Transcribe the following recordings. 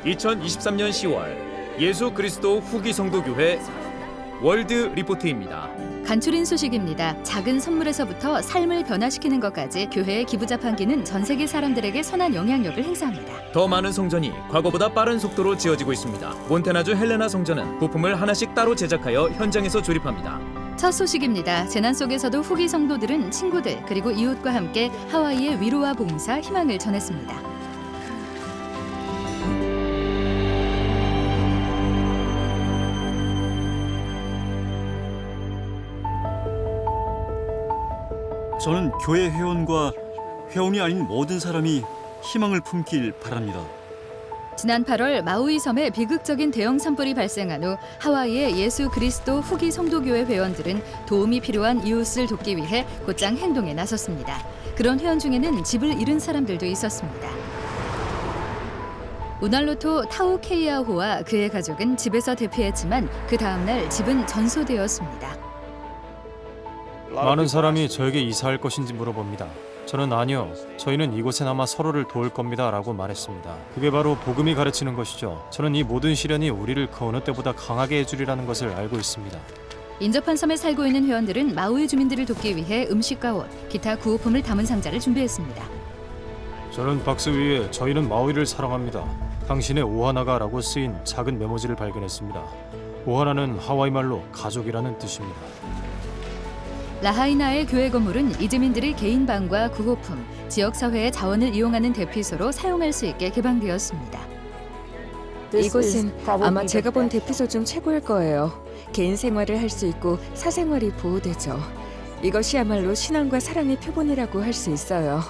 2023년 10월 예수 그리스도 후기 성도교회 월드 리포트입니다. 간추린 소식입니다. 작은 선물에서부터 삶을 변화시키는 것까지 교회의 기부 자판기는 전 세계 사람들에게 선한 영향력을 행사합니다. 더 많은 성전이 과거보다 빠른 속도로 지어지고 있습니다. 몬테나주 헬레나 성전은 부품을 하나씩 따로 제작하여 현장에서 조립합니다. 첫 소식입니다. 재난 속에서도 후기 성도들은 친구들 그리고 이웃과 함께 하와이의 위로와 봉사, 희망을 전했습니다. 저는 교회 회원과 회원이 아닌 모든 사람이 희망을 품길 바랍니다. 지난 8월 마우이 섬에 비극적인 대형 산불이 발생한 후 하와이의 예수 그리스도 후기 성도교회 회원들은 도움이 필요한 이웃을 돕기 위해 곧장 행동에 나섰습니다. 그런 회원 중에는 집을 잃은 사람들도 있었습니다. 우날로토 타우케이아호와 그의 가족은 집에서 대피했지만 그 다음 날 집은 전소되었습니다. 많은 사람이 저에게 이사할 것인지 물어봅니다. 저는 아니요, 저희는 이곳에 남아 서로를 도울 겁니다 라고 말했습니다. 그게 바로 복음이 가르치는 것이죠. 저는 이 모든 시련이 우리를 그 어느 때보다 강하게 해주리라는 것을 알고 있습니다. 인접한 섬에 살고 있는 회원들은 마우이 주민들을 돕기 위해 음식과 옷, 기타 구호품을 담은 상자를 준비했습니다. 저는 박스 위에 저희는 마우이를 사랑합니다. 당신의 오하나가 라고 쓰인 작은 메모지를 발견했습니다. 오하나는 하와이 말로 가족이라는 뜻입니다. 라하이나의 교회 건물은 이주민들이 개인 방과 구호품, 지역사회의 자원을 이용하는 대피소로 사용할 수 있게 개방되었습니다. 이곳은 아마 제가 본 대피소 중 최고일 거예요. 개인 생활을 할 수 있고 사생활이 보호되죠. 이것이야말로 신앙과 사랑의 표본이라고 할 수 있어요.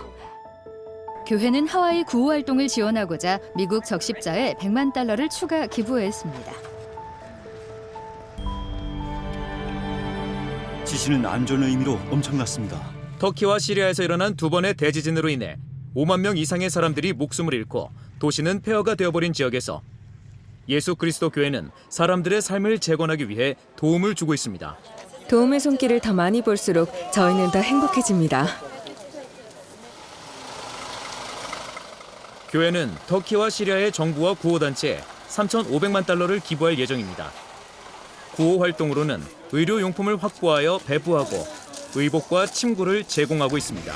교회는 하와이 구호 활동을 지원하고자 미국 적십자에 $100만 추가 기부했습니다. 지진은 안전 의미로 엄청났습니다. 터키와 시리아에서 일어난 두 번의 대지진으로 인해 5만 명 이상의 사람들이 목숨을 잃고 도시는 폐허가 되어버린 지역에서 예수 그리스도 교회는 사람들의 삶을 재건하기 위해 도움을 주고 있습니다. 도움의 손길을 더 많이 볼수록 저희는 더 행복해집니다. 교회는 터키와 시리아의 정부와 구호단체에 $3,500만 기부할 예정입니다. 구호 활동으로는 의료용품을 확보하여 배부하고 의복과 침구를 제공하고 있습니다.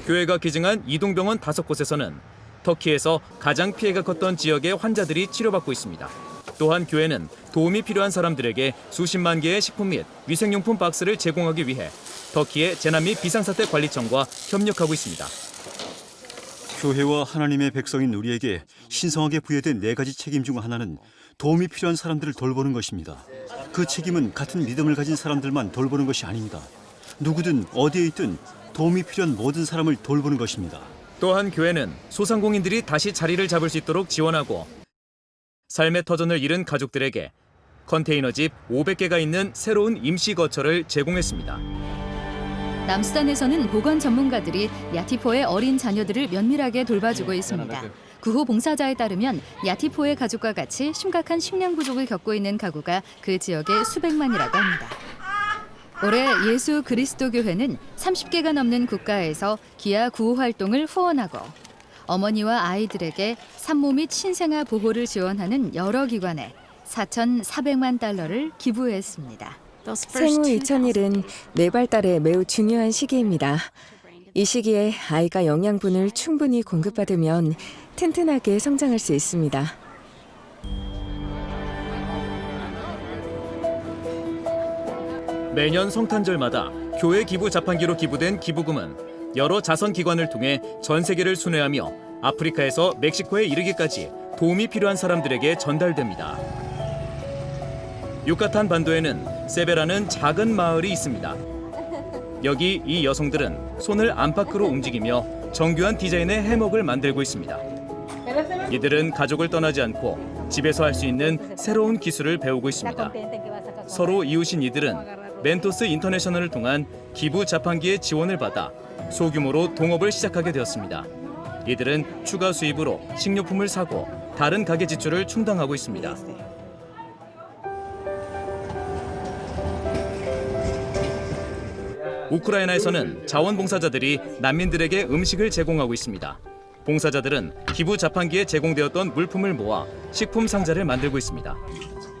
교회가 기증한 이동병원 5곳에서는 터키에서 가장 피해가 컸던 지역의 환자들이 치료받고 있습니다. 또한 교회는 도움이 필요한 사람들에게 수십만 개의 식품 및 위생용품 박스를 제공하기 위해 터키의 재난 및 비상사태 관리청과 협력하고 있습니다. 교회와 하나님의 백성인 우리에게 신성하게 부여된 4가지 책임 중 하나는 도움이 필요한 사람들을 돌보는 것입니다. 그 책임은 같은 믿음을 가진 사람들만 돌보는 것이 아닙니다. 누구든 어디에 있든 도움이 필요한 모든 사람을 돌보는 것입니다. 또한 교회는 소상공인들이 다시 자리를 잡을 수 있도록 지원하고 삶의 터전을 잃은 가족들에게 컨테이너집 500개가 있는 새로운 임시 거처를 제공했습니다. 남수단에서는 보건 전문가들이 야티포의 어린 자녀들을 면밀하게 돌봐주고 있습니다. 구호 봉사자에 따르면 야티포의 가족과 같이 심각한 식량 부족을 겪고 있는 가구가 그 지역에 수백만이라고 합니다. 올해 예수 그리스도 교회는 30개가 넘는 국가에서 기아 구호 활동을 후원하고 어머니와 아이들에게 산모 및 신생아 보호를 지원하는 여러 기관에 $4,400만 기부했습니다. 생후 2000일은 뇌발달에 매우 중요한 시기입니다. 이 시기에 아이가 영양분을 충분히 공급받으면 튼튼하게 성장할 수 있습니다. 매년 성탄절마다 교회 기부 자판기로 기부된 기부금은 여러 자선기관을 통해 전 세계를 순회하며 아프리카에서 멕시코에 이르기까지 도움이 필요한 사람들에게 전달됩니다. 유카탄 반도에는 세베라는 작은 마을이 있습니다. 여기 이 여성들은 손을 안팎으로 움직이며 정교한 디자인의 해먹을 만들고 있습니다. 이들은 가족을 떠나지 않고 집에서 할 수 있는 새로운 기술을 배우고 있습니다. 서로 이웃인 이들은 멘토스 인터내셔널을 통한 기부 자판기의 지원을 받아 소규모로 동업을 시작하게 되었습니다. 이들은 추가 수입으로 식료품을 사고 다른 가계 지출을 충당하고 있습니다. 우크라이나에서는 자원봉사자들이 난민들에게 음식을 제공하고 있습니다. 봉사자들은 기부 자판기에 제공되었던 물품을 모아 식품 상자를 만들고 있습니다.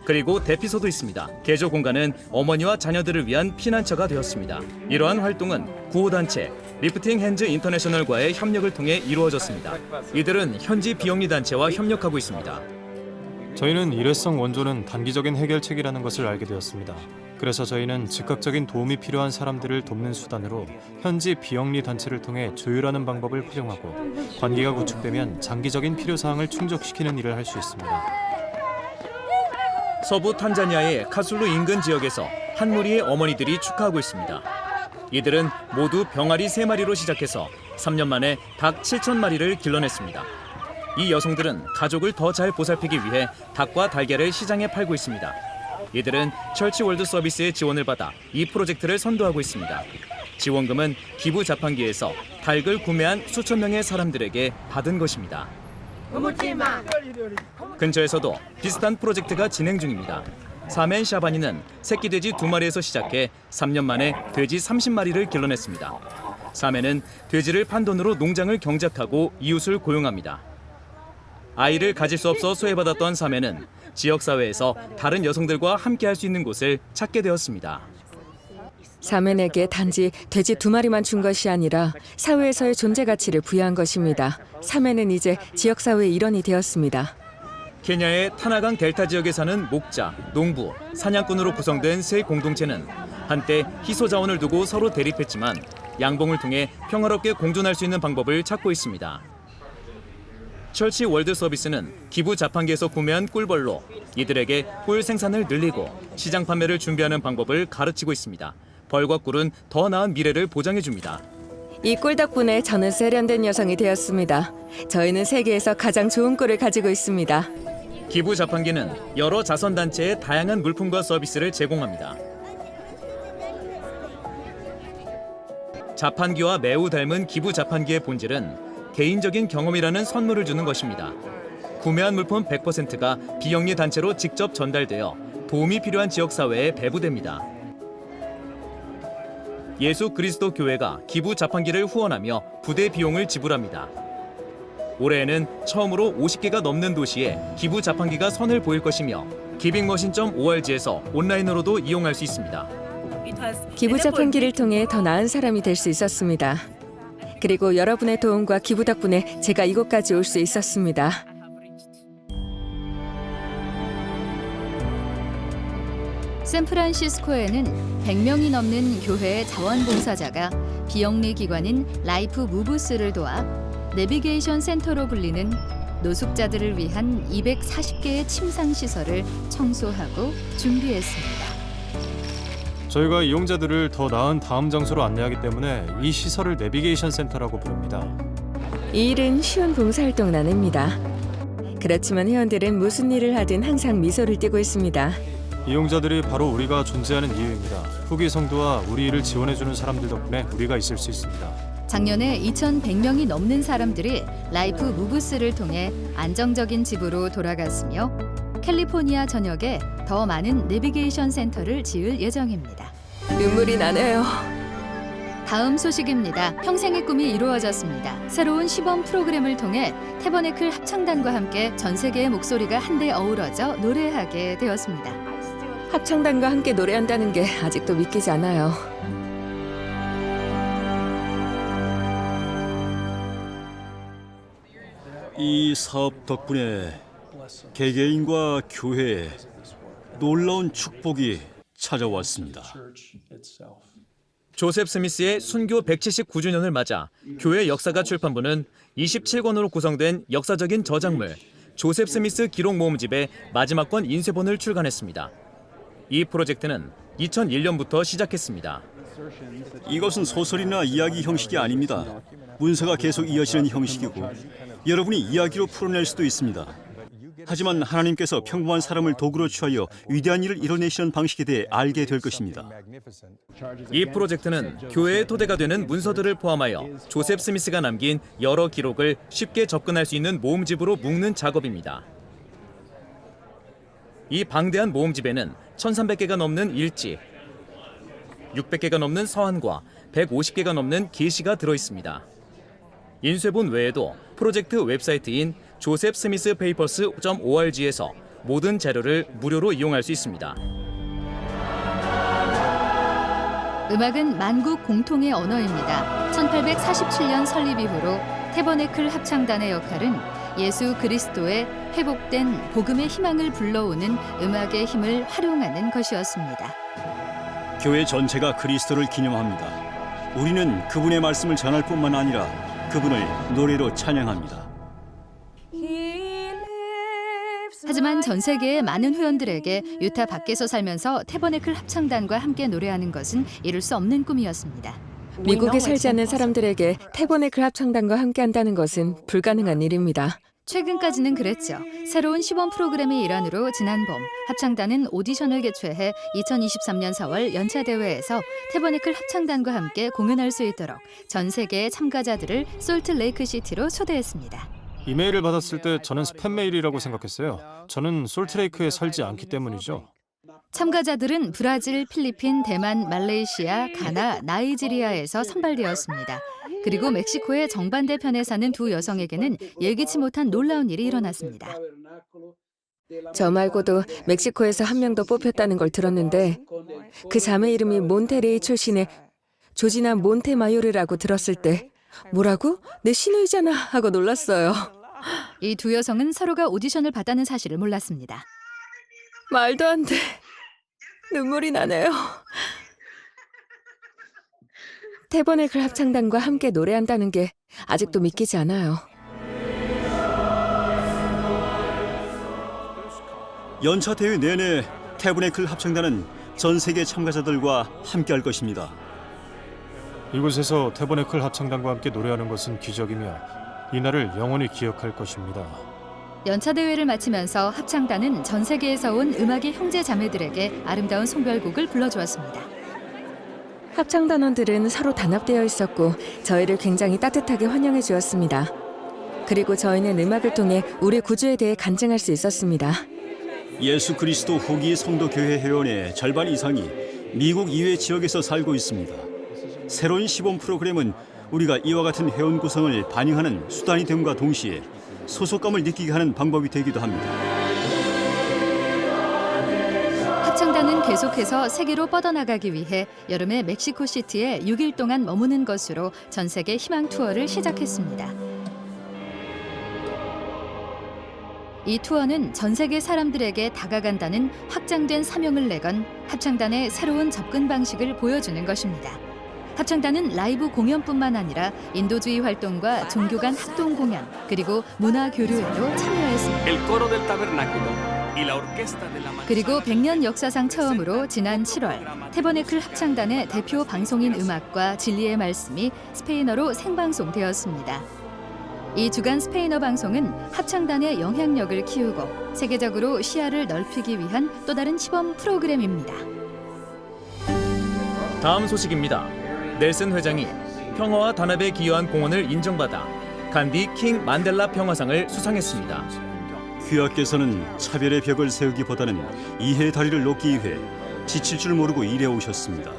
그리고 대피소도 있습니다. 개조 공간은 어머니와 자녀들을 위한 피난처가 되었습니다. 이러한 활동은 구호단체 리프팅 핸즈 인터내셔널과의 협력을 통해 이루어졌습니다. 이들은 현지 비영리 단체와 협력하고 있습니다. 저희는 일회성 원조는 단기적인 해결책이라는 것을 알게 되었습니다. 그래서 저희는 즉각적인 도움이 필요한 사람들을 돕는 수단으로 현지 비영리 단체를 통해 조율하는 방법을 활용하고 관계가 구축되면 장기적인 필요사항을 충족시키는 일을 할 수 있습니다. 서부 탄자니아의 카술루 인근 지역에서 한 무리의 어머니들이 축하하고 있습니다. 이들은 모두 병아리 3마리로 시작해서 3년 만에 닭 7,000마리를 길러냈습니다. 이 여성들은 가족을 더 잘 보살피기 위해 닭과 달걀을 시장에 팔고 있습니다. 이들은 철치 월드 서비스의 지원을 받아 이 프로젝트를 선도하고 있습니다. 지원금은 기부 자판기에서 닭을 구매한 수천 명의 사람들에게 받은 것입니다. 근처에서도 비슷한 프로젝트가 진행 중입니다. 사멘 샤바니는 새끼 돼지 2마리에서 시작해 3년 만에 돼지 30마리를 길러냈습니다. 사멘은 돼지를 판 돈으로 농장을 경작하고 이웃을 고용합니다. 아이를 가질 수 없어 소외받았던 사멘은 지역사회에서 다른 여성들과 함께할 수 있는 곳을 찾게 되었습니다. 사멘에게 단지 돼지 2마리만 준 것이 아니라 사회에서의 존재 가치를 부여한 것입니다. 사멘은 이제 지역사회의 일원이 되었습니다. 케냐의 타나강 델타 지역에 사는 목자, 농부, 사냥꾼으로 구성된 세 공동체는 한때 희소 자원을 두고 서로 대립했지만 양봉을 통해 평화롭게 공존할 수 있는 방법을 찾고 있습니다. 철치 월드 서비스는 기부 자판기에서 구매한 꿀벌로 이들에게 꿀 생산을 늘리고 시장 판매를 준비하는 방법을 가르치고 있습니다. 벌과 꿀은 더 나은 미래를 보장해 줍니다. 이 꿀 덕분에 저는 세련된 여성이 되었습니다. 저희는 세계에서 가장 좋은 꿀을 가지고 있습니다. 기부 자판기는 여러 자선단체에 다양한 물품과 서비스를 제공합니다. 자판기와 매우 닮은 기부 자판기의 본질은 개인적인 경험이라는 선물을 주는 것입니다. 구매한 물품 100%가 비영리 단체로 직접 전달되어 도움이 필요한 지역사회에 배부됩니다. 예수 그리스도 교회가 기부 자판기를 후원하며 부대 비용을 지불합니다. 올해에는 처음으로 50개가 넘는 도시에 기부 자판기가 선을 보일 것이며 기빙머신.org에서 온라인으로도 이용할 수 있습니다. 기부 자판기를 통해 더 나은 사람이 될 수 있었습니다. 그리고 여러분의 도움과 기부 덕분에 제가 이곳까지 올 수 있었습니다. 샌프란시스코에는 100명이 넘는 교회의 자원봉사자가 비영리 기관인 라이프 무브스를 도와 내비게이션 센터로 불리는 노숙자들을 위한 240개의 침상시설을 청소하고 준비했습니다. 저희가 이용자들을 더 나은 다음 장소로 안내하기 때문에 이 시설을 내비게이션 센터라고 부릅니다. 이 일은 쉬운 봉사활동은 아닙니다. 그렇지만 회원들은 무슨 일을 하든 항상 미소를 띠고 있습니다. 이용자들이 바로 우리가 존재하는 이유입니다. 후기 성도와 우리 일을 지원해주는 사람들 덕분에 우리가 있을 수 있습니다. 작년에 2,100명이 넘는 사람들이 라이프 무브스를 통해 안정적인 집으로 돌아갔으며 캘리포니아 전역에 더 많은 내비게이션 센터를 지을 예정입니다. 눈물이 나네요. 다음 소식입니다. 평생의 꿈이 이루어졌습니다. 새로운 시범 프로그램을 통해 태버네클 합창단과 함께 전 세계의 목소리가 한데 어우러져 노래하게 되었습니다. 합창단과 함께 노래한다는 게 아직도 믿기지 않아요. 이 사업 덕분에 개개인과 교회에 놀라운 축복이 찾아왔습니다. 조셉 스미스의 순교 179주년을 맞아 교회 역사가 출판부는 27권으로 구성된 역사적인 저작물 조셉 스미스 기록 모음집의 마지막 권 인쇄본을 출간했습니다. 이 프로젝트는 2001년부터 시작했습니다. 이것은 소설이나 이야기 형식이 아닙니다. 문서가 계속 이어지는 형식이고 여러분이 이야기로 풀어낼 수도 있습니다. 하지만 하나님께서 평범한 사람을 도구로 취하여 위대한 일을 이뤄내시는 방식에 대해 알게 될 것입니다. 이 프로젝트는 교회의 토대가 되는 문서들을 포함하여 조셉 스미스가 남긴 여러 기록을 쉽게 접근할 수 있는 모음집으로 묶는 작업입니다. 이 방대한 모음집에는 1,300개가 넘는 일지, 600개가 넘는 서한과 150개가 넘는 계시가 들어있습니다. 인쇄본 외에도 프로젝트 웹사이트인 josephsmithpapers.org에서 모든 자료를 무료로 이용할 수 있습니다. 음악은 만국 공통의 언어입니다. 1847년 설립 이후로 태버네클 합창단의 역할은 예수 그리스도의 회복된 복음의 희망을 불러오는 음악의 힘을 활용하는 것이었습니다. 교회 전체가 그리스도를 기념합니다. 우리는 그분의 말씀을 전할 뿐만 아니라 그분을 노래로 찬양합니다. 하지만 전 세계의 많은 회원들에게 유타 밖에서 살면서 태버네클 합창단과 함께 노래하는 것은 이룰 수 없는 꿈이었습니다. 미국에 살지 않는 사람들에게 태버네클 합창단과 함께한다는 것은 불가능한 일입니다. 최근까지는 그랬죠. 새로운 시범 프로그램의 일환으로 지난 봄 합창단은 오디션을 개최해 2023년 4월 연차 대회에서 태버네클 합창단과 함께 공연할 수 있도록 전 세계의 참가자들을 솔트레이크 시티로 초대했습니다. 이메일을 받았을 때 저는 스팸 메일이라고 생각했어요. 저는 솔트레이크에 살지 않기 때문이죠. 참가자들은 브라질, 필리핀, 대만, 말레이시아, 가나, 나이지리아에서 선발되었습니다. 그리고 멕시코의 정반대 편에 사는 두 여성에게는 예기치 못한 놀라운 일이 일어났습니다. 저 말고도 멕시코에서 한 명 더 뽑혔다는 걸 들었는데 그 자매 이름이 몬테레이 출신의 조지나 몬테마요르라고 들었을 때 뭐라고? 내 시누이잖아 하고 놀랐어요. 이 두 여성은 서로가 오디션을 봤다는 사실을 몰랐습니다. 말도 안 돼. 눈물이 나네요. 태버네클 합창단과 함께 노래한다는 게 아직도 믿기지 않아요. 연차 대회 내내 태버네클 합창단은 전 세계 참가자들과 함께할 것입니다. 이곳에서 태버네클 합창단과 함께 노래하는 것은 기적이며 이날을 영원히 기억할 것입니다. 연차 대회를 마치면서 합창단은 전 세계에서 온 음악의 형제 자매들에게 아름다운 송별곡을 불러주었습니다. 합창단원들은 서로 단합되어 있었고 저희를 굉장히 따뜻하게 환영해 주었습니다. 그리고 저희는 음악을 통해 우리 구주에 대해 간증할 수 있었습니다. 예수 그리스도 후기 성도교회 회원의 절반 이상이 미국 이외 지역에서 살고 있습니다. 새로운 시범 프로그램은 우리가 이와 같은 회원 구성을 반영하는 수단이 됨과 동시에 소속감을 느끼게 하는 방법이 되기도 합니다. 합창단은 계속해서 세계로 뻗어나가기 위해 여름에 멕시코 시티에 6일 동안 머무는 것으로 전 세계 희망 투어를 시작했습니다. 이 투어는 전 세계 사람들에게 다가간다는 확장된 사명을 내건 합창단의 새로운 접근 방식을 보여주는 것입니다. 합창단은 라이브 공연뿐만 아니라 인도주의 활동과 종교 간 합동 공연 그리고 문화 교류에도 참여했습니다. 그리고 100년 역사상 처음으로 지난 7월 태버네클 합창단의 대표 방송인 음악과 진리의 말씀이 스페인어로 생방송되었습니다. 이 주간 스페인어 방송은 합창단의 영향력을 키우고 세계적으로 시야를 넓히기 위한 또 다른 시범 프로그램입니다. 다음 소식입니다. 넬슨 회장이 평화와 단합에 기여한 공헌을 인정받아 간디 킹 만델라 평화상을 수상했습니다. 귀하께서는 차별의 벽을 세우기보다는 이해의 다리를 놓기 위해 지칠 줄 모르고 일해 오셨습니다.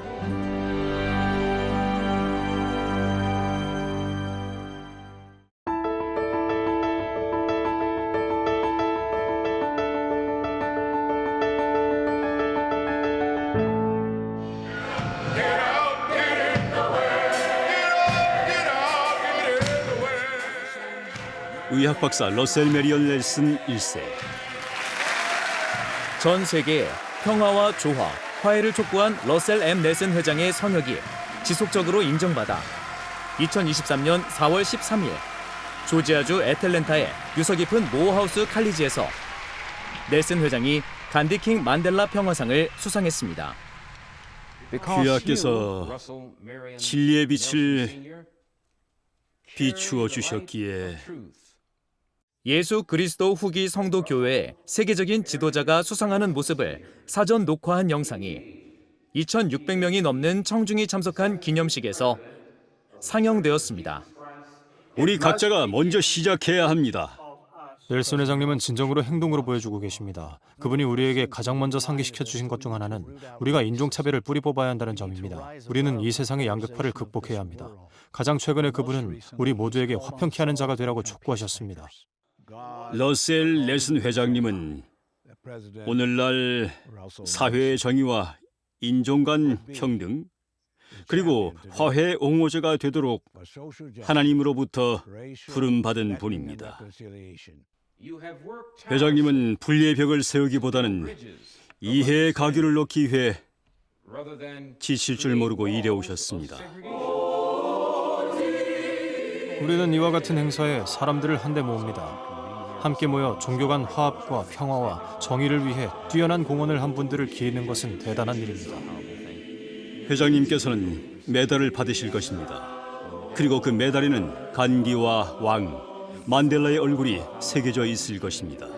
의학 박사 러셀 메리언 넬슨 1세. 전 세계에 평화와 조화, 화해를 촉구한 러셀 M. 넬슨 회장의 성역이 지속적으로 인정받아 2023년 4월 13일 조지아주 애틀랜타의 유서 깊은 모어하우스 칼리지에서 넬슨 회장이 간디킹 만델라 평화상을 수상했습니다. 귀하께서 진리의 빛을 비추어 주셨기에 예수 그리스도 후기 성도 교회의 세계적인 지도자가 수상하는 모습을 사전 녹화한 영상이 2,600명이 넘는 청중이 참석한 기념식에서 상영되었습니다. 우리 각자가 먼저 시작해야 합니다. 넬슨 회장님은 진정으로 행동으로 보여주고 계십니다. 그분이 우리에게 가장 먼저 상기시켜 주신 것 중 하나는 우리가 인종차별을 뿌리 뽑아야 한다는 점입니다. 우리는 이 세상의 양극화를 극복해야 합니다. 가장 최근에 그분은 우리 모두에게 화평케 하는 자가 되라고 촉구하셨습니다. 러셀 넬슨 회장님은 오늘날 사회의 정의와 인종 간 평등 그리고 화해 옹호제가 되도록 하나님으로부터 부름받은 분입니다. 회장님은 분리의 벽을 세우기보다는 이해의 가교를 놓기 위해 지칠 줄 모르고 일해오셨습니다. 우리는 이와 같은 행사에 사람들을 한데 모읍니다. 함께 모여 종교 간 화합과 평화와 정의를 위해 뛰어난 공헌을 한 분들을 기리는 것은 대단한 일입니다. 회장님께서는 메달을 받으실 것입니다. 그리고 그 메달에는 간기와 왕, 만델라의 얼굴이 새겨져 있을 것입니다.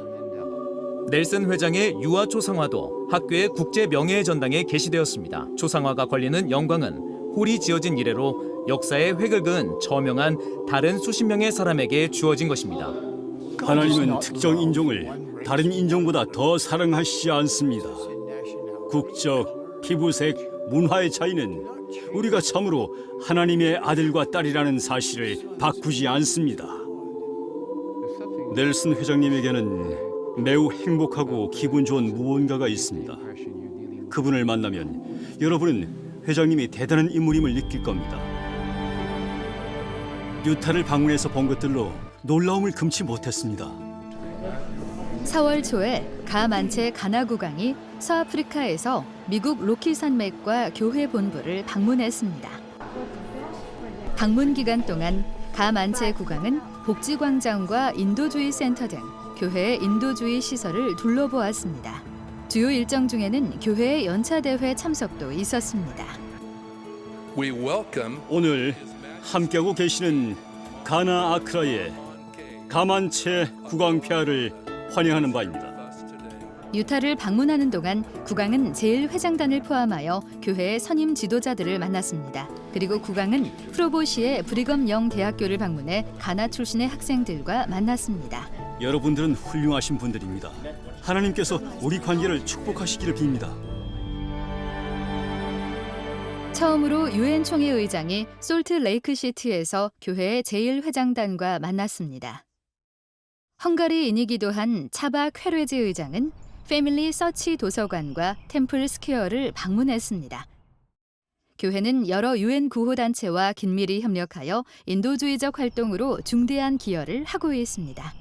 넬슨 회장의 유아 초상화도 학교의 국제 명예의 전당에 게시되었습니다. 초상화가 걸리는 영광은 홀이 지어진 이래로 역사의 획을 그은 저명한 다른 수십 명의 사람에게 주어진 것입니다. 하나님은 특정 인종을 다른 인종보다 더 사랑하시지 않습니다. 국적, 피부색, 문화의 차이는 우리가 참으로 하나님의 아들과 딸이라는 사실을 바꾸지 않습니다. 넬슨 회장님에게는 매우 행복하고 기분 좋은 무언가가 있습니다. 그분을 만나면 여러분은 회장님이 대단한 인물임을 느낄 겁니다. 유타를 방문해서 본 것들로 놀라움을 금치 못했습니다. 4월 초에 가만체 가나 국왕이 서아프리카에서 미국 로키 산맥과 교회 본부를 방문했습니다. 방문 기간 동안 가만체 국왕은 복지광장과 인도주의 센터 등 교회의 인도주의 시설을 둘러보았습니다. 주요 일정 중에는 교회의 연차대회 참석도 있었습니다. 오늘 함께하고 계시는 가나 아크라의 가만체 국왕 폐하를 환영하는 바입니다. 유타를 방문하는 동안 국왕은 제1회장단을 포함하여 교회의 선임 지도자들을 만났습니다. 그리고 국왕은 프로보시의 브리검 영 대학교를 방문해 가나 출신의 학생들과 만났습니다. 여러분들은 훌륭하신 분들입니다. 하나님께서 우리 관계를 축복하시기를 빕니다. 처음으로 유엔 총회 의장이 솔트 레이크 시티에서 교회의 제1회장단과 만났습니다. 헝가리인이기도 한 차바 쾌레지 의장은 패밀리 서치 도서관과 템플 스퀘어를 방문했습니다. 교회는 여러 유엔 구호단체와 긴밀히 협력하여 인도주의적 활동으로 중대한 기여를 하고 있습니다.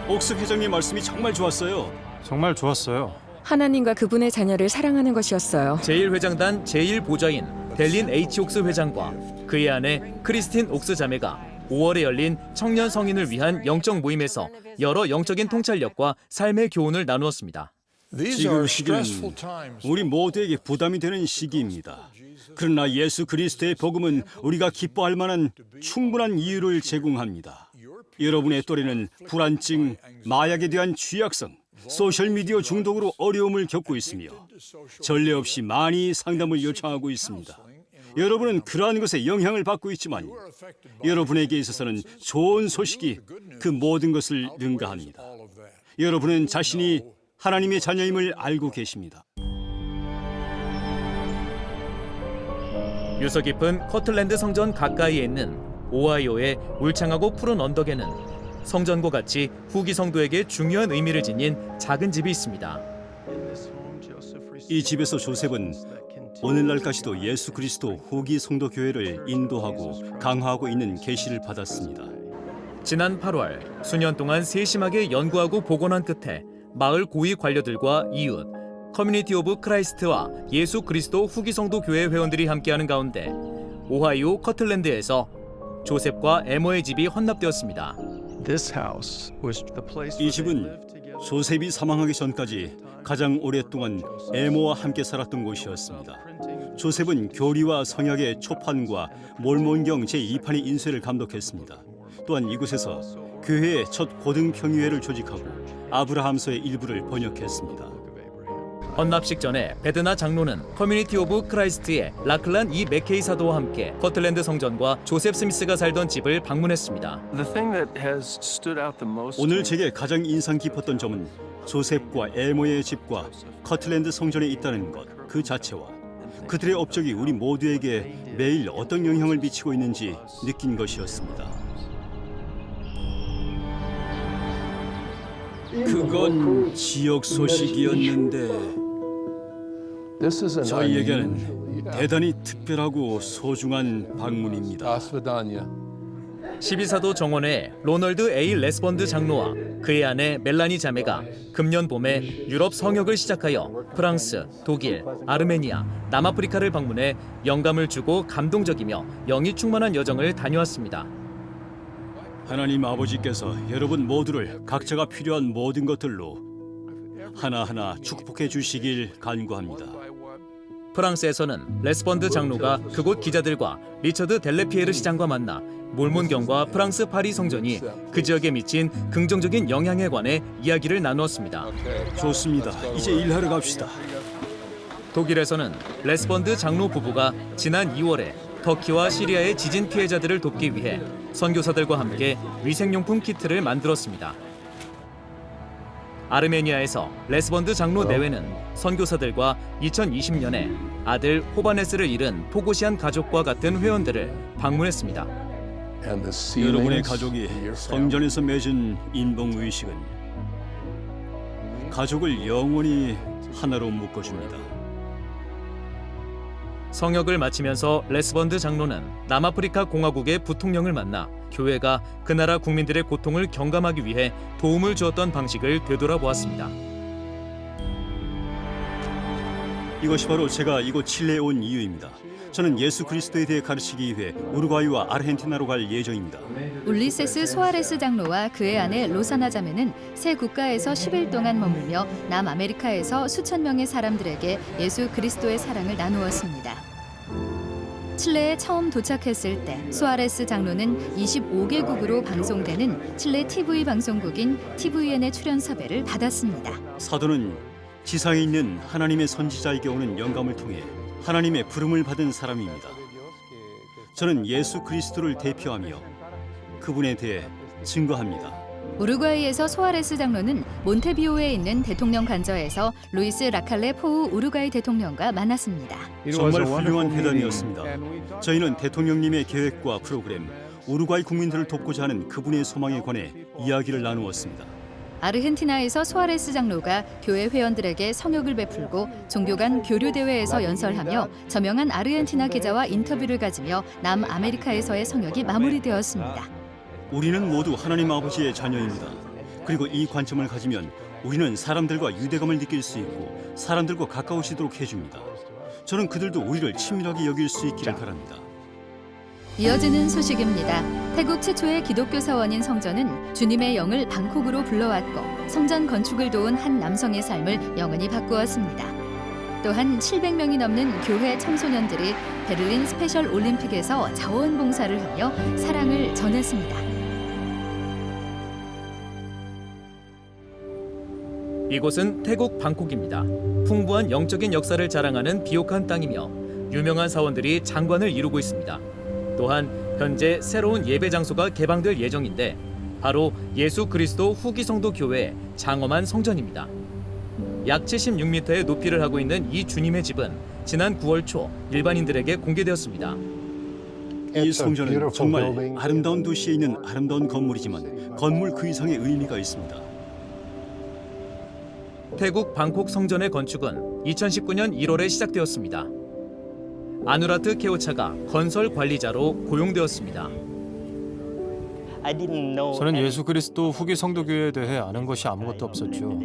옥스 회장님 말씀이 정말 좋았어요. 정말 좋았어요. 하나님과 그분의 자녀를 사랑하는 것이었어요. 제1회장단 제1보좌인 델린 H. 옥스 회장과 그의 아내 크리스틴 옥스 자매가 5월에 열린 청년 성인을 위한 영적 모임에서 여러 영적인 통찰력과 삶의 교훈을 나누었습니다. 지금 시기는 우리 모두에게 부담이 되는 시기입니다. 그러나 예수 그리스도의 복음은 우리가 기뻐할 만한 충분한 이유를 제공합니다. 여러분의 또래는 불안증, 마약에 대한 취약성, 소셜미디어 중독으로 어려움을 겪고 있으며 전례 없이 많이 상담을 요청하고 있습니다. 여러분은 그러한 것에 영향을 받고 있지만 여러분에게 있어서는 좋은 소식이 그 모든 것을 능가합니다. 여러분은 자신이 하나님의 자녀임을 알고 계십니다. 유서 깊은 커틀랜드 성전 가까이에 있는 오하이오의 울창하고 푸른 언덕에는 성전과 같이 후기 성도에게 중요한 의미를 지닌 작은 집이 있습니다. 이 집에서 조셉은 오늘날까지도 예수 그리스도 후기 성도 교회를 인도하고 강화하고 있는 계시를 받았습니다. 지난 8월 수년 동안 세심하게 연구하고 복원한 끝에 마을 고위 관료들과 이웃, 커뮤니티 오브 크라이스트와 예수 그리스도 후기 성도 교회 회원들이 함께하는 가운데 오하이오 커틀랜드에서 조셉과 에머의 집이 헌납되었습니다. 이 집은 조셉이 사망하기 전까지 가장 오랫동안 에모와 함께 살았던 곳이었습니다. 조셉은 교리와 성역의 초판과 몰몬경 제2판의 인쇄를 감독했습니다. 또한 이곳에서 교회의 첫 고등평의회를 조직하고 아브라함서의 일부를 번역했습니다. 헌납식 전에 베드나 장로는 커뮤니티 오브 크라이스트의 라클란 이 맥케이 사도와 함께 커틀랜드 성전과 조셉 스미스가 살던 집을 방문했습니다. 오늘 제게 가장 인상 깊었던 점은 조셉과 에모의 집과 커틀랜드 성전에 있다는 것 그 자체와 그들의 업적이 우리 모두에게 매일 어떤 영향을 미치고 있는지 느낀 것이었습니다. 그건 지역 소식이었는데 저희에게는 대단히 특별하고 소중한 방문입니다. 12사도 정원의 로널드 A. 레스번드 장로와 그의 아내 멜라니 자매가 금년 봄에 유럽 성역을 시작하여 프랑스, 독일, 아르메니아, 남아프리카를 방문해 영감을 주고 감동적이며 영이 충만한 여정을 다녀왔습니다. 하나님 아버지께서 여러분 모두를 각자가 필요한 모든 것들로 하나하나 축복해 주시길 간구합니다. 프랑스에서는 레스번드 장로가 그곳 기자들과 리처드 델레피에르 시장과 만나 몰몬경과 프랑스 파리 성전이 그 지역에 미친 긍정적인 영향에 관해 이야기를 나누었습니다. 좋습니다. 이제 일하러 갑시다. 독일에서는 레스번드 장로 부부가 지난 2월에 터키와 시리아의 지진 피해자들을 돕기 위해 선교사들과 함께 위생용품 키트를 만들었습니다. 아르메니아에서 레스번드 장로 내외는 선교사들과 2020년에 아들 호바네스를 잃은 포고시안 가족과 같은 회원들을 방문했습니다. 여러분의 가족이 성전에서 맺은 인봉의식은 가족을 영원히 하나로 묶어줍니다. 성역을 마치면서 레스번드 장로는 남아프리카 공화국의 부통령을 만나 교회가 그 나라 국민들의 고통을 경감하기 위해 도움을 주었던 방식을 되돌아보았습니다. 이것이 바로 제가 이곳 칠레에 온 이유입니다. 저는 예수 그리스도에 대해 가르치기 위해 우루과이와 아르헨티나로 갈 예정입니다. 울리세스 소아레스 장로와 그의 아내 로사나 자매는 세 국가에서 10일 동안 머물며 남아메리카에서 수천 명의 사람들에게 예수 그리스도의 사랑을 나누었습니다. 칠레에 처음 도착했을 때 소아레스 장로는 25개국으로 방송되는 칠레 TV 방송국인 TVN의 출연 섭외를 받았습니다. 사도는 지상에 있는 하나님의 선지자에게 오는 영감을 통해 하나님의 부름을 받은 사람입니다. 저는 예수 그리스도를 대표하며 그분에 대해 증거합니다. 우루과이에서 소아레스 장로는 몬테비오에 있는 대통령 관저에서 루이스 라칼레 포우 우루과이 대통령과 만났습니다. 정말 훌륭한 회담이었습니다. 저희는 대통령님의 계획과 프로그램, 우루과이 국민들을 돕고자 하는 그분의 소망에 관해 이야기를 나누었습니다. 아르헨티나에서 소아레스 장로가 교회 회원들에게 성역을 베풀고 종교 간 교류 대회에서 연설하며 저명한 아르헨티나 기자와 인터뷰를 가지며 남아메리카에서의 성역이 마무리되었습니다. 우리는 모두 하나님 아버지의 자녀입니다. 그리고 이 관점을 가지면 우리는 사람들과 유대감을 느낄 수 있고 사람들과 가까워지도록 해줍니다. 저는 그들도 우리를 친밀하게 여길 수 있기를 바랍니다. 이어지는 소식입니다. 태국 최초의 기독교 사원인 성전은 주님의 영을 방콕으로 불러왔고 성전 건축을 도운 한 남성의 삶을 영원히 바꾸었습니다. 또한 700명이 넘는 교회 청소년들이 베를린 스페셜 올림픽에서 자원봉사를 하며 사랑을 전했습니다. 이곳은 태국 방콕입니다. 풍부한 영적인 역사를 자랑하는 비옥한 땅이며 유명한 사원들이 장관을 이루고 있습니다. 또한 현재 새로운 예배 장소가 개방될 예정인데 바로 예수 그리스도 후기 성도 교회의 장엄한 성전입니다. 약 76m의 높이를 하고 있는 이 주님의 집은 지난 9월 초 일반인들에게 공개되었습니다. 이 성전은 정말 아름다운 도시에 있는 아름다운 건물이지만 건물 그 이상의 의미가 있습니다. 태국 방콕 성전의 건축은 2019년 1월에 시작되었습니다. 아누라트 케오차가 건설 관리자로 고용되었습니다. 저는 예수 그리스도 후기 성도교회에 대해 아는 것이 아무것도 없었죠.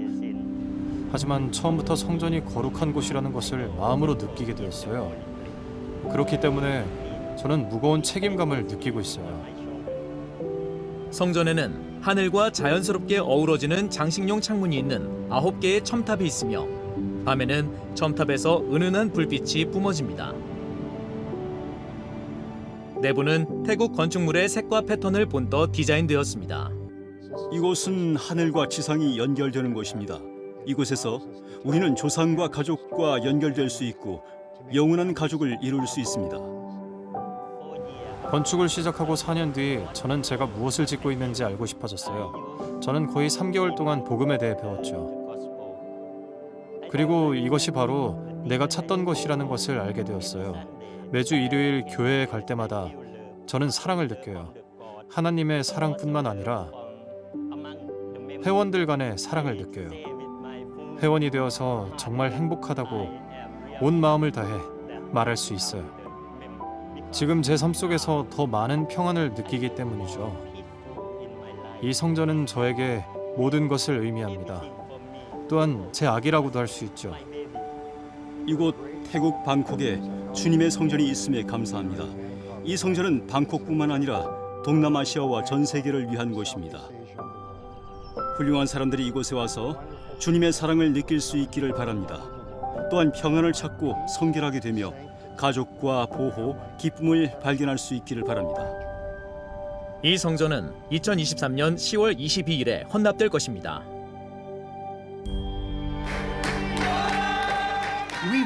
하지만 처음부터 성전이 거룩한 곳이라는 것을 마음으로 느끼게 되었어요. 그렇기 때문에 저는 무거운 책임감을 느끼고 있어요. 성전에는 하늘과 자연스럽게 어우러지는 장식용 창문이 있는 9개의 첨탑이 있으며 밤에는 첨탑에서 은은한 불빛이 뿜어집니다. 내부는 태국 건축물의 색과 패턴을 본떠 디자인되었습니다. 이곳은 하늘과 지상이 연결되는 곳입니다. 이곳에서 우리는 조상과 가족과 연결될 수 있고 영원한 가족을 이룰 수 있습니다. 건축을 시작하고 4년 뒤 저는 제가 무엇을 짓고 있는지 알고 싶어졌어요. 저는 거의 3개월 동안 복음에 대해 배웠죠. 그리고 이것이 바로 내가 찾던 것이라는 것을 알게 되었어요. 매주 일요일 교회에 갈 때마다 저는 사랑을 느껴요. 하나님의 사랑뿐만 아니라 회원들 간의 사랑을 느껴요. 회원이 되어서 정말 행복하다고 온 마음을 다해 말할 수 있어요. 지금 제 삶 속에서 더 많은 평안을 느끼기 때문이죠. 이 성전은 저에게 모든 것을 의미합니다. 또한 제 악이라고도 할 수 있죠. 이곳 태국 방콕에 주님의 성전이 있음에 감사합니다. 이 성전은 방콕뿐만 아니라 동남아시아와 전 세계를 위한 곳입니다. 훌륭한 사람들이 이곳에 와서 주님의 사랑을 느낄 수 있기를 바랍니다. 또한 평안을 찾고 성결하게 되며 가족과 보호, 기쁨을 발견할 수 있기를 바랍니다. 이 성전은 2023년 10월 22일에 헌납될 것입니다.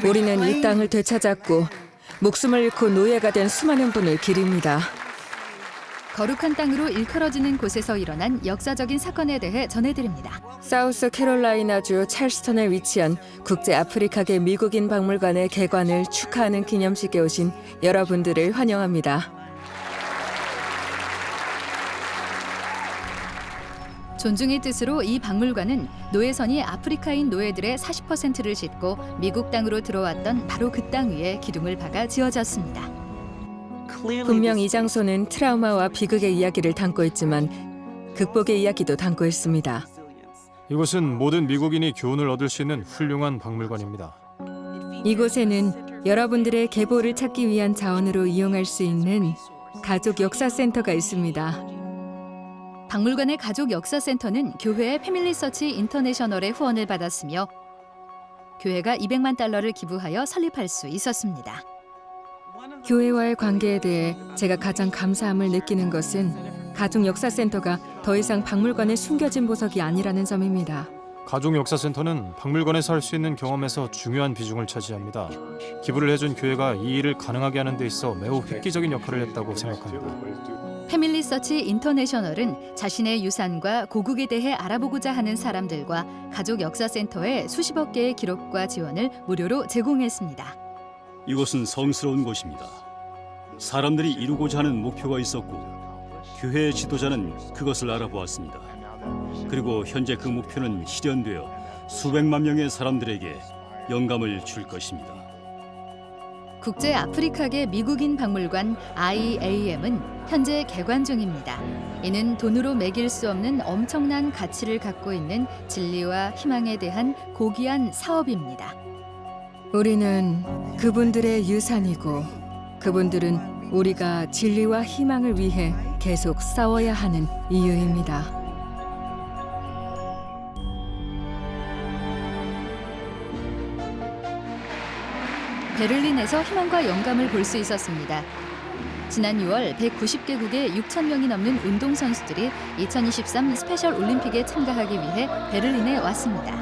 우리는 이 땅을 되찾았고 목숨을 잃고 노예가 된 수많은 분을 기립니다. 거룩한 땅으로 일컬어지는 곳에서 일어난 역사적인 사건에 대해 전해드립니다. 사우스 캐롤라이나주 찰스턴에 위치한 국제 아프리카계 미국인 박물관의 개관을 축하하는 기념식에 오신 여러분들을 환영합니다. 존중의 뜻으로 이 박물관은 노예선이 아프리카인 노예들의 40%를 싣고 미국 땅으로 들어왔던 바로 그 땅 위에 기둥을 박아 지어졌습니다. 분명 이 장소는 트라우마와 비극의 이야기를 담고 있지만 극복의 이야기도 담고 있습니다. 이곳은 모든 미국인이 교훈을 얻을 수 있는 훌륭한 박물관입니다. 이곳에는 여러분들의 계보를 찾기 위한 자원으로 이용할 수 있는 가족 역사센터가 있습니다. 박물관의 가족 역사센터는 교회의 패밀리 서치 인터내셔널의 후원을 받았으며 교회가 200만 달러를 기부하여 설립할 수 있었습니다. 교회와의 관계에 대해 제가 가장 감사함을 느끼는 것은 가족 역사센터가 더 이상 박물관의 숨겨진 보석이 아니라는 점입니다. 가족 역사센터는 박물관에서 할 수 있는 경험에서 중요한 비중을 차지합니다. 기부를 해준 교회가 이 일을 가능하게 하는 데 있어 매우 획기적인 역할을 했다고 생각합니다. 패밀리 서치 인터내셔널은 자신의 유산과 고국에 대해 알아보고자 하는 사람들과 가족 역사센터에 수십억 개의 기록과 지원을 무료로 제공했습니다. 이곳은 성스러운 곳입니다. 사람들이 이루고자 하는 목표가 있었고 교회의 지도자는 그것을 알아보았습니다. 그리고 현재 그 목표는 실현되어 수백만 명의 사람들에게 영감을 줄 것입니다. 국제 아프리카계 미국인 박물관 IAM은 현재 개관 중입니다. 이는 돈으로 매길 수 없는 엄청난 가치를 갖고 있는 진리와 희망에 대한 고귀한 사업입니다. 우리는 그분들의 유산이고 그분들은 우리가 진리와 희망을 위해 계속 싸워야 하는 이유입니다. 베를린에서 희망과 영감을 볼 수 있었습니다. 지난 6월 190개국의 6천 명이 넘는 운동선수들이 2023 스페셜 올림픽에 참가하기 위해 베를린에 왔습니다.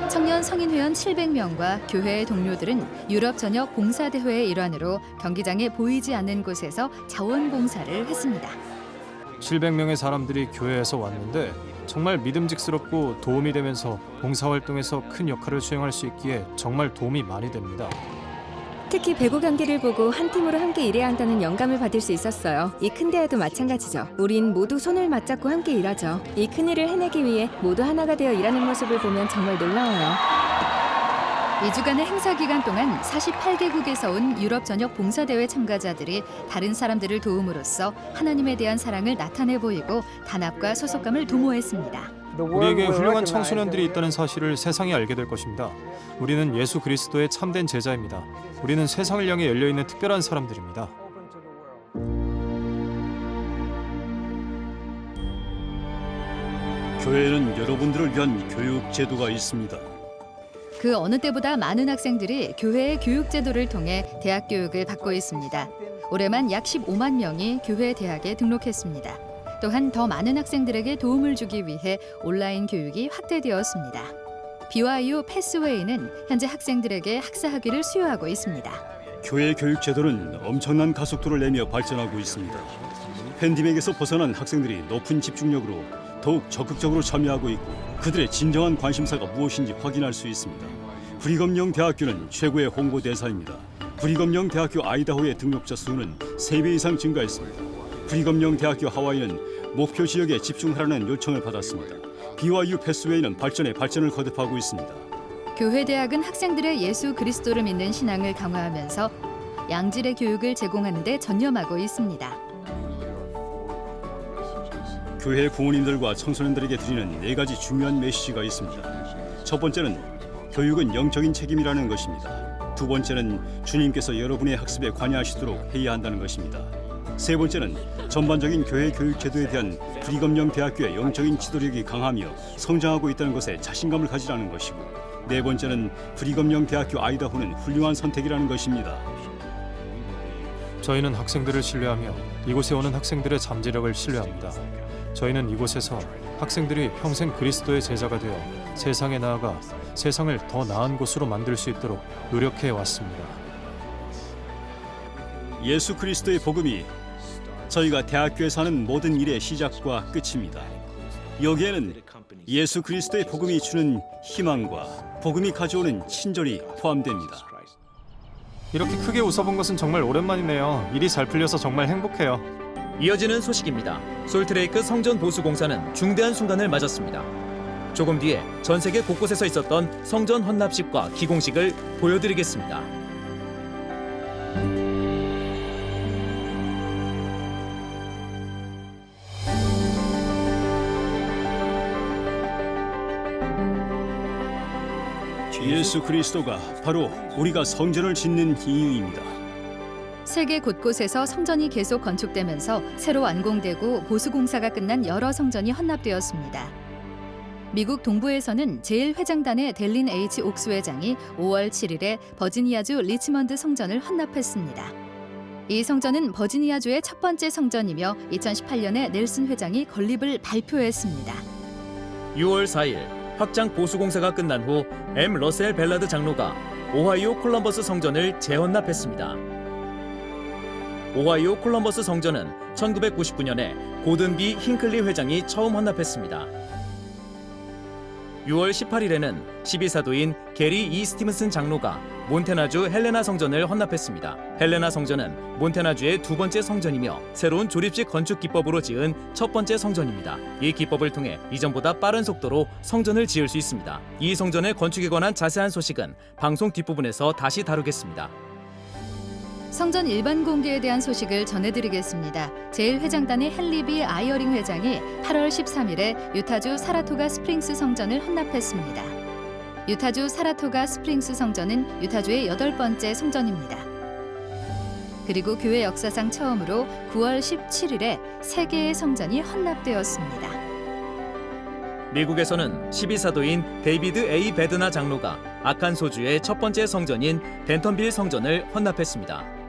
청년 성인회원 700명과 교회의 동료들은 유럽 전역 봉사대회의 일환으로 경기장에 보이지 않는 곳에서 자원봉사를 했습니다. 700명의 사람들이 교회에서 왔는데 정말 믿음직스럽고 도움이 되면서 봉사활동에서 큰 역할을 수행할 수 있기에 정말 도움이 많이 됩니다. 특히 배구 경기를 보고 한 팀으로 함께 일해야 한다는 영감을 받을 수 있었어요. 이 큰 대회도 마찬가지죠. 우린 모두 손을 맞잡고 함께 일하죠. 이 큰일을 해내기 위해 모두 하나가 되어 일하는 모습을 보면 정말 놀라워요. 2주간의 행사 기간 동안 48개국에서 온 유럽 전역 봉사대회 참가자들이 다른 사람들을 도움으로써 하나님에 대한 사랑을 나타내 보이고 단합과 소속감을 도모했습니다. 우리에게 훌륭한 청소년들이 있다는 사실을 세상이 알게 될 것입니다. 우리는 예수 그리스도의 참된 제자입니다. 우리는 세상을 향해 열려있는 특별한 사람들입니다. 교회는 여러분들을 위한 교육 제도가 있습니다. 그 어느 때보다 많은 학생들이 교회의 교육 제도를 통해 대학 교육을 받고 있습니다. 올해만 약 15만 명이 교회 대학에 등록했습니다. 또한 더 많은 학생들에게 도움을 주기 위해 온라인 교육이 확대되었습니다. BYU 패스웨이는 현재 학생들에게 학사학위를 수여하고 있습니다. 교회 교육 제도는 엄청난 가속도를 내며 발전하고 있습니다. 팬데믹에서 벗어난 학생들이 높은 집중력으로 더욱 적극적으로 참여하고 있고 그들의 진정한 관심사가 무엇인지 확인할 수 있습니다. 브리검 영 대학교는 최고의 홍보 대사입니다. 브리검 영 대학교 아이다호의 등록자 수는 3배 이상 증가했습니다. 브리검 영 대학교 하와이는 목표 지역에 집중하라는 요청을 받았습니다. BYU 패스웨이는 발전에 발전을 거듭하고 있습니다. 교회 대학은 학생들의 예수 그리스도를 믿는 신앙을 강화하면서 양질의 교육을 제공하는 데 전념하고 있습니다. 교회 부모님들과 청소년들에게 드리는 4가지 중요한 메시지가 있습니다. 첫 번째는 교육은 영적인 책임이라는 것입니다. 두 번째는 주님께서 여러분의 학습에 관여하시도록 해야 한다는 것입니다. 세 번째는 전반적인 교회 교육 제도에 대한 브리검 영 대학교의 영적인 지도력이 강하며 성장하고 있다는 것에 자신감을 가지라는 것이고, 네 번째는 브리검 영 대학교 아이다호는 훌륭한 선택이라는 것입니다. 저희는 학생들을 신뢰하며 이곳에 오는 학생들의 잠재력을 신뢰합니다. 저희는 이곳에서 학생들이 평생 그리스도의 제자가 되어 세상에 나아가 세상을 더 나은 곳으로 만들 수 있도록 노력해 왔습니다. 예수 그리스도의 복음이 저희가 대학교에서 하는 모든 일의 시작과 끝입니다. 여기에는 예수 그리스도의 복음이 주는 희망과 복음이 가져오는 친절이 포함됩니다. 이렇게 크게 웃어본 것은 정말 오랜만이네요. 일이 잘 풀려서 정말 행복해요. 이어지는 소식입니다. 솔트레이크 성전 보수 공사는 중대한 순간을 맞았습니다. 조금 뒤에 전 세계 곳곳에서 있었던 성전 헌납식과 기공식을 보여드리겠습니다. 예수 그리스도가 바로 우리가 성전을 짓는 이유입니다. 세계 곳곳에서 성전이 계속 건축되면서 새로 완공되고 보수 공사가 끝난 여러 성전이 헌납되었습니다. 미국 동부에서는 제1회장단의 델린 H. 옥스 회장이 5월 7일에 버지니아주 리치먼드 성전을 헌납했습니다. 이 성전은 버지니아주의 첫 번째 성전이며 2018년에 넬슨 회장이 건립을 발표했습니다. 6월 4일 확장 보수 공사가 끝난 후 M. 러셀 벨라드 장로가 오하이오 콜럼버스 성전을 재헌납했습니다. 오하이오 콜럼버스 성전은 1999년에 고든 B. 힌클리 회장이 처음 헌납했습니다. 6월 18일에는 12사도인 게리 E. 스티븐슨 장로가 몬테나주 헬레나 성전을 헌납했습니다. 헬레나 성전은 몬테나주의 두 번째 성전이며 새로운 조립식 건축 기법으로 지은 첫 번째 성전입니다. 이 기법을 통해 이전보다 빠른 속도로 성전을 지을 수 있습니다. 이 성전의 건축에 관한 자세한 소식은 방송 뒷부분에서 다시 다루겠습니다. 성전 일반 공개에 대한 소식을 전해드리겠습니다. 제1회장단의 헨리 아이어링 회장이 8월 13일에 유타주 사라토가 스프링스 성전을 헌납했습니다. 유타주 사라토가 스프링스 성전은 유타주의 8번째 성전입니다. 그리고 교회 역사상 처음으로 9월 17일에 3개의 성전이 헌납되었습니다. 미국에서는 12사도인 데이비드 A. 베드나 장로가 아칸소주의 첫 번째 성전인 벤턴빌 성전을 헌납했습니다.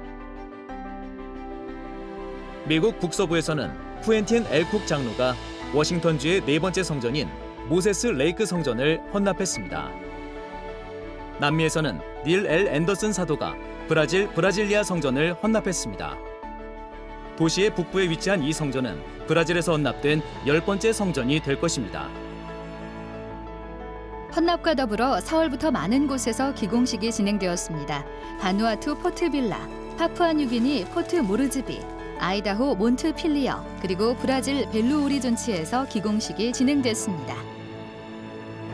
미국 북서부에서는 푸엔틴 L. 쿡 장로가 워싱턴주의 네 번째 성전인 모세스 레이크 성전을 헌납했습니다. 남미에서는 닐 L. 앤더슨 사도가 브라질리아 성전을 헌납했습니다. 도시의 북부에 위치한 이 성전은 브라질에서 헌납된 10번째 성전이 될 것입니다. 헌납과 더불어 4월부터 많은 곳에서 기공식이 진행되었습니다. 바누아투 포트빌라, 파푸아뉴기니 포트 모르즈비, 아이다호 몬트필리어, 그리고 브라질 벨루오리존치에서 기공식이 진행됐습니다.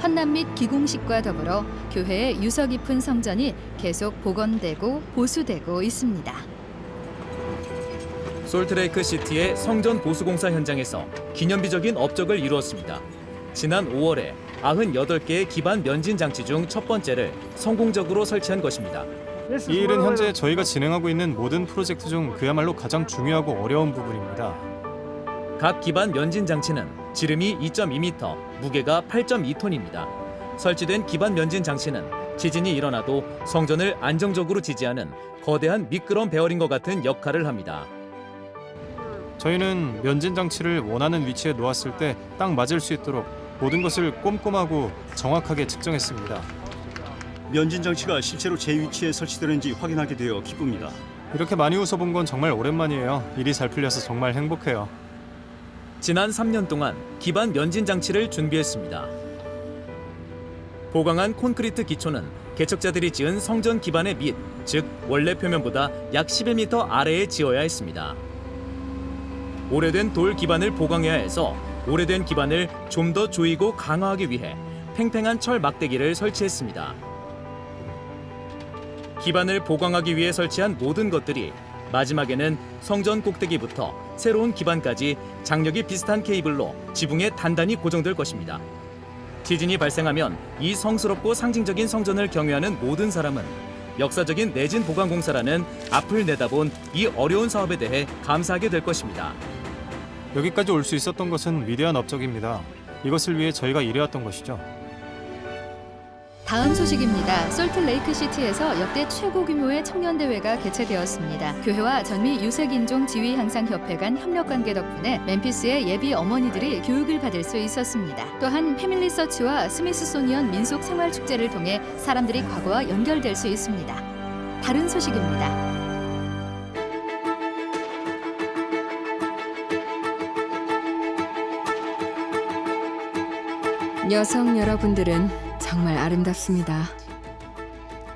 헌납 및 기공식과 더불어 교회의 유서 깊은 성전이 계속 복원되고 보수되고 있습니다. 솔트레이크 시티의 성전 보수공사 현장에서 기념비적인 업적을 이루었습니다. 지난 5월에 98개의 기반 면진 장치 중 첫 번째를 성공적으로 설치한 것입니다. 이 일은 현재 저희가 진행하고 있는 모든 프로젝트 중 그야말로 가장 중요하고 어려운 부분입니다. 각 기반 면진 장치는 지름이 2.2m, 무게가 8.2톤입니다. 설치된 기반 면진 장치는 지진이 일어나도 성전을 안정적으로 지지하는 거대한 미끄럼 베어링과 같은 역할을 합니다. 저희는 면진 장치를 원하는 위치에 놓았을 때 딱 맞을 수 있도록 모든 것을 꼼꼼하고 정확하게 측정했습니다. 면진 장치가 실제로 제 위치에 설치되는지 확인하게 되어 기쁩니다. 이렇게 많이 웃어본 건 정말 오랜만이에요. 일이 잘 풀려서 정말 행복해요. 지난 3년 동안 기반 면진 장치를 준비했습니다. 보강한 콘크리트 기초는 개척자들이 지은 성전 기반의 밑, 즉 원래 표면보다 약 11m 아래에 지어야 했습니다. 오래된 돌 기반을 보강해야 해서 오래된 기반을 좀 더 조이고 강화하기 위해 팽팽한 철 막대기를 설치했습니다. 기반을 보강하기 위해 설치한 모든 것들이 마지막에는 성전 꼭대기부터 새로운 기반까지 장력이 비슷한 케이블로 지붕에 단단히 고정될 것입니다. 지진이 발생하면 이 성스럽고 상징적인 성전을 경유하는 모든 사람은 역사적인 내진 보강 공사라는 앞을 내다본 이 어려운 사업에 대해 감사하게 될 것입니다. 여기까지 올 수 있었던 것은 위대한 업적입니다. 이것을 위해 저희가 일해왔던 것이죠. 다음 소식입니다. 솔트레이크 시티에서 역대 최고 규모의 청년 대회가 개최되었습니다. 교회와 전미 유색인종 지위 향상 협회 간 협력 관계 덕분에 멤피스의 예비 어머니들이 교육을 받을 수 있었습니다. 또한 패밀리 서치와 스미스소니언 민속 생활 축제를 통해 사람들이 과거와 연결될 수 있습니다. 다른 소식입니다. 여성 여러분들은 정말 아름답습니다.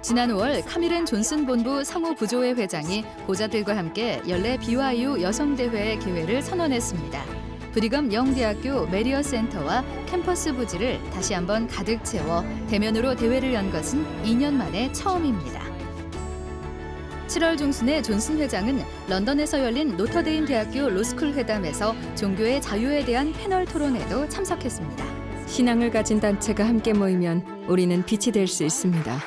지난 5월 카밀앤 존슨 본부 상호 부조회 회장이 보좌들과 함께 연례 BYU 여성대회의 개회를 선언했습니다. 브리검 영대학교 메리어 센터와 캠퍼스 부지를 다시 한번 가득 채워 대면으로 대회를 연 것은 2년 만에 처음입니다. 7월 중순에 존슨 회장은 런던에서 열린 노터데임 대학교 로스쿨 회담에서 종교의 자유에 대한 패널 토론에도 참석했습니다. 신앙을 가진 단체가 함께 모이면 우리는 빛이 될 수 있습니다.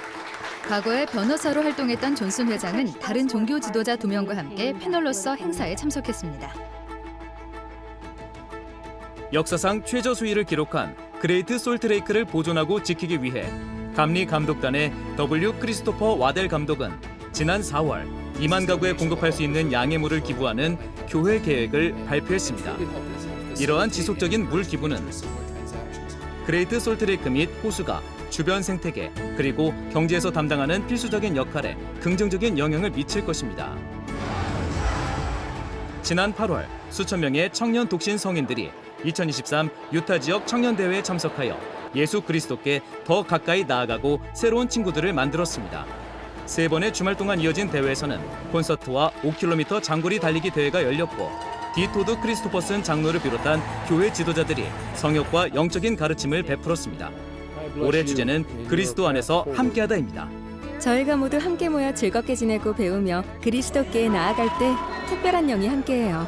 과거에 변호사로 활동했던 존슨 회장은 다른 종교 지도자 2명과 함께 패널로서 행사에 참석했습니다. 역사상 최저 수위를 기록한 그레이트 솔트레이크를 보존하고 지키기 위해 감리 감독단의 W 크리스토퍼 와델 감독은 지난 4월 2만 가구에 공급할 수 있는 양의 물을 기부하는 교회 계획을 발표했습니다. 이러한 지속적인 물 기부는 그레이트 솔트레이크 및 호수가 주변 생태계 그리고 경제에서 담당하는 필수적인 역할에 긍정적인 영향을 미칠 것입니다. 지난 8월 수천 명의 청년 독신 성인들이 2023 유타 지역 청년 대회에 참석하여 예수 그리스도께 더 가까이 나아가고 새로운 친구들을 만들었습니다. 3번의 주말 동안 이어진 대회에서는 콘서트와 5km 장거리 달리기 대회가 열렸고 디토드 크리스토퍼슨 장로를 비롯한 교회 지도자들이 성역과 영적인 가르침을 베풀었습니다. 올해 주제는 그리스도 안에서 함께하다입니다. 저희가 모두 함께 모여 즐겁게 지내고 배우며 그리스도께 나아갈 때 특별한 영이 함께해요.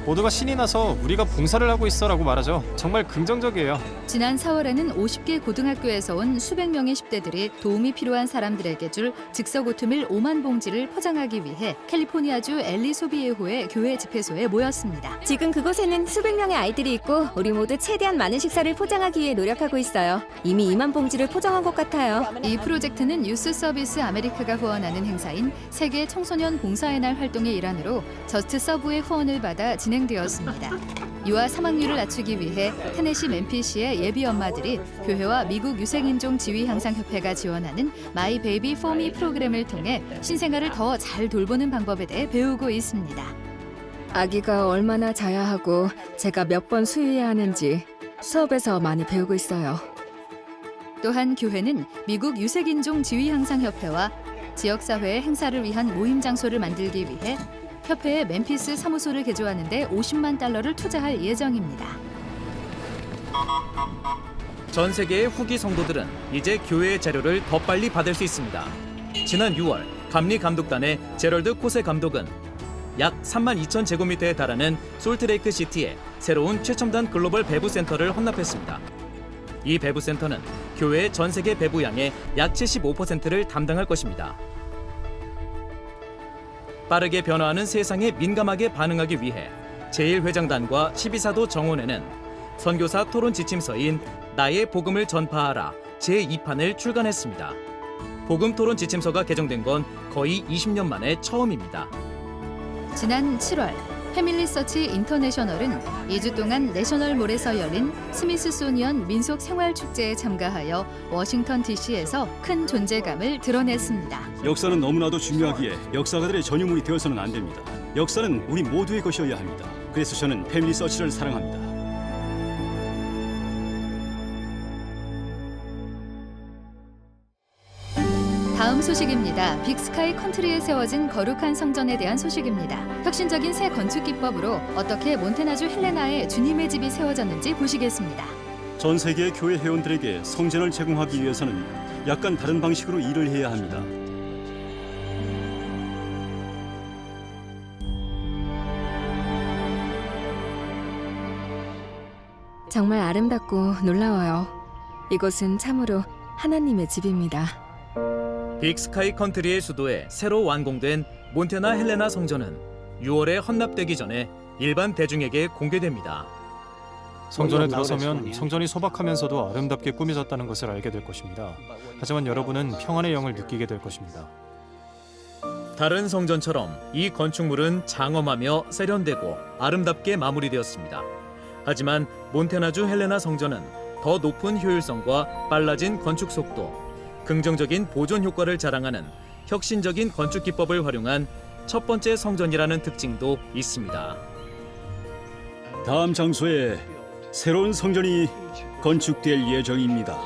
모두가 신이 나서 우리가 봉사를 하고 있어라고 말하죠. 정말 긍정적이에요. 지난 4월에는 50개 고등학교에서 온 수백 명의 10대들이 도움이 필요한 사람들에게 줄 즉석 오트밀 5만 봉지를 포장하기 위해 캘리포니아주 엘리 소비에호의 교회 집회소에 모였습니다. 지금 그곳에는 수백 명의 아이들이 있고 우리 모두 최대한 많은 식사를 포장하기 위해 노력하고 있어요. 이미 2만 봉지를 포장한 것 같아요. 이 프로젝트는 유스 서비스 아메리카가 후원하는 행사인 세계 청소년 봉사의 날 활동의 일환으로 저스트 서브의 후원을 받아 진행되었습니다. 유아 사망률을 낮추기 위해 테네시 멤피시의 예비 엄마들이 교회와 미국 유색인종 지위 향상 협회가 지원하는 마이 베이비 포미 프로그램을 통해 신생아를 더 잘 돌보는 방법에 대해 배우고 있습니다. 아기가 얼마나 자야 하고 제가 몇 번 수유해야 하는지 수업에서 많이 배우고 있어요. 또한 교회는 미국 유색인종 지위 향상 협회와 지역사회의 행사를 위한 모임 장소를 만들기 위해 협회의 멤피스 사무소를 개조하는 데 50만 달러를 투자할 예정입니다. 전 세계의 후기 성도들은 이제 교회의 자료를 더 빨리 받을 수 있습니다. 지난 6월 감리 감독단의 제럴드 코세 감독은 약 3만 2천 제곱미터에 달하는 솔트레이크 시티에 새로운 최첨단 글로벌 배부 센터를 헌납했습니다. 이 배부 센터는 교회의 전 세계 배부양의 약 75%를 담당할 것입니다. 빠르게 변화하는 세상에 민감하게 반응하기 위해 제1회장단과 12사도 정원회는 선교사 토론 지침서인 나의 복음을 전파하라 제2판을 출간했습니다. 복음 토론 지침서가 개정된 건 거의 20년 만에 처음입니다. 지난 7월 패밀리 서치 인터내셔널은 2주 동안 내셔널몰에서 열린 스미스소니언 민속 생활 축제에 참가하여 워싱턴 DC에서 큰 존재감을 드러냈습니다. 역사는 너무나도 중요하기에 역사가들의 전유물이 되어서는 안 됩니다. 역사는 우리 모두의 것이어야 합니다. 그래서 저는 패밀리 서치를 사랑합니다. 다음 소식입니다. 빅스카이 컨트리에 세워진 거룩한 성전에 대한 소식입니다. 혁신적인 새 건축 기법으로 어떻게 몬테나주 헬레나에 주님의 집이 세워졌는지 보시겠습니다. 전 세계의 교회 회원들에게 성전을 제공하기 위해서는 약간 다른 방식으로 일을 해야 합니다. 정말 아름답고 놀라워요. 이곳은 참으로 하나님의 집입니다. 빅스카이 컨트리의 수도에 새로 완공된 몬테나 헬레나 성전은 6월에 헌납되기 전에 일반 대중에게 공개됩니다. 성전에 들어서면 성전이 소박하면서도 아름답게 꾸며졌다는 것을 알게 될 것입니다. 하지만 여러분은 평안의 영을 느끼게 될 것입니다. 다른 성전처럼 이 건축물은 장엄하며 세련되고 아름답게 마무리되었습니다. 하지만 몬테나주 헬레나 성전은 더 높은 효율성과 빨라진 건축 속도, 긍정적인 보존 효과를 자랑하는 혁신적인 건축 기법을 활용한 첫 번째 성전이라는 특징도 있습니다. 다음 장소에 새로운 성전이 건축될 예정입니다.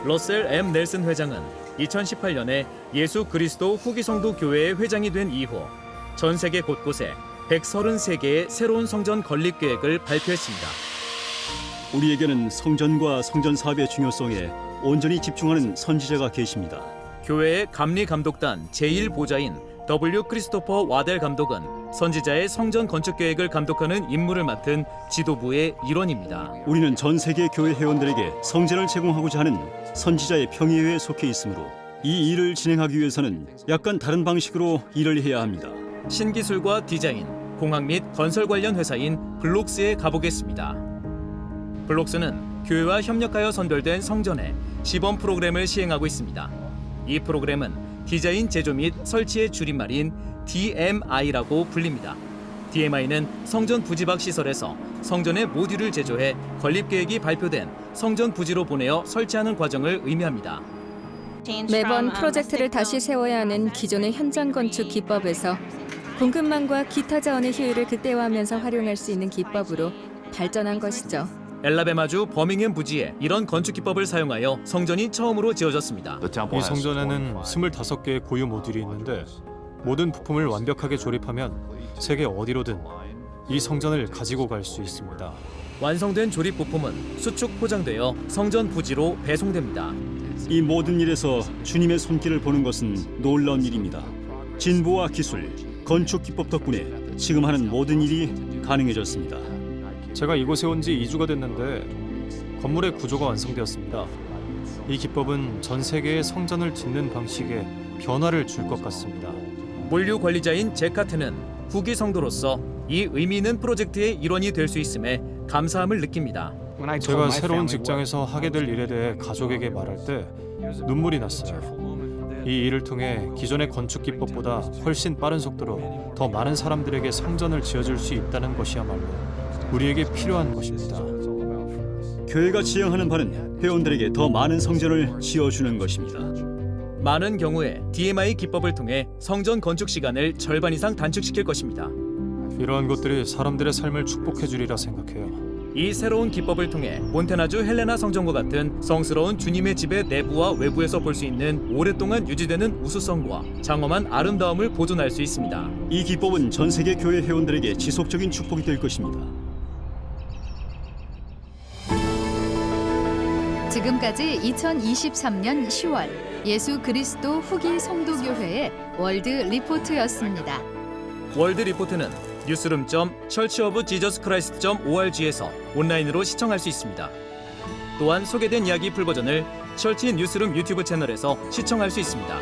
러셀 M. 넬슨 회장은 2018년에 예수 그리스도 후기 성도 교회의 회장이 된 이후 전 세계 곳곳에 133개의 새로운 성전 건립 계획을 발표했습니다. 우리에게는 성전과 성전 사업의 중요성에 온전히 집중하는 선지자가 계십니다. 교회의 감리 감독단 제1보좌인 W. 크리스토퍼 와델 감독은 선지자의 성전 건축 계획을 감독하는 임무를 맡은 지도부의 일원입니다. 우리는 전 세계 교회 회원들에게 성전을 제공하고자 하는 선지자의 평의회에 속해 있으므로 이 일을 진행하기 위해서는 약간 다른 방식으로 일을 해야 합니다. 신기술과 디자인, 공학 및 건설 관련 회사인 블록스에 가보겠습니다. 블록스는 교회와 협력하여 선별된 성전에 시범 프로그램을 시행하고 있습니다. 이 프로그램은 디자인 제조 및 설치의 줄임말인 DMI라고 불립니다. DMI는 성전 부지박 시설에서 성전의 모듈을 제조해 건립 계획이 발표된 성전 부지로 보내어 설치하는 과정을 의미합니다. 매번 프로젝트를 다시 세워야 하는 기존의 현장 건축 기법에서 공급망과 기타 자원의 효율을 극대화하면서 활용할 수 있는 기법으로 발전한 것이죠. 엘라베마주 버밍햄 부지에 이런 건축 기법을 사용하여 성전이 처음으로 지어졌습니다. 이 성전에는 25개의 고유 모듈이 있는데 모든 부품을 완벽하게 조립하면 세계 어디로든 이 성전을 가지고 갈 수 있습니다. 완성된 조립 부품은 수축 포장되어 성전 부지로 배송됩니다. 이 모든 일에서 주님의 손길을 보는 것은 놀라운 일입니다. 진보와 기술, 건축 기법 덕분에 지금 하는 모든 일이 가능해졌습니다. 제가 이곳에 온 지 2주가 됐는데 건물의 구조가 완성되었습니다. 이 기법은 전 세계의 성전을 짓는 방식에 변화를 줄 것 같습니다. 물류 관리자인 제카트는 후기 성도로서 이 의미 있는 프로젝트의 일원이 될 수 있음에 감사함을 느낍니다. 제가 새로운 직장에서 하게 될 일에 대해 가족에게 말할 때 눈물이 났어요. 이 일을 통해 기존의 건축 기법보다 훨씬 빠른 속도로 더 많은 사람들에게 성전을 지어줄 수 있다는 것이야말로 우리에게 필요한 것입니다. 교회가 지향하는 바는 회원들에게 더 많은 성전을 지어주는 것입니다. 많은 경우에 DMI 기법을 통해 성전 건축 시간을 절반 이상 단축시킬 것입니다. 이러한 것들이 사람들의 삶을 축복해 주리라 생각해요. 이 새로운 기법을 통해 몬테나주 헬레나 성전과 같은 성스러운 주님의 집의 내부와 외부에서 볼 수 있는 오랫동안 유지되는 우수성과 장엄한 아름다움을 보존할 수 있습니다. 이 기법은 전 세계 교회 회원들에게 지속적인 축복이 될 것입니다. 지금까지 2023년 10월 예수 그리스도 후기 성도교회의 월드 리포트였습니다. 월드 리포트는 newsroom.churchofjesuschrist.org에서 온라인으로 시청할 수 있습니다. 또한 소개된 이야기 풀버전을 철치 뉴스룸 유튜브 채널에서 시청할 수 있습니다.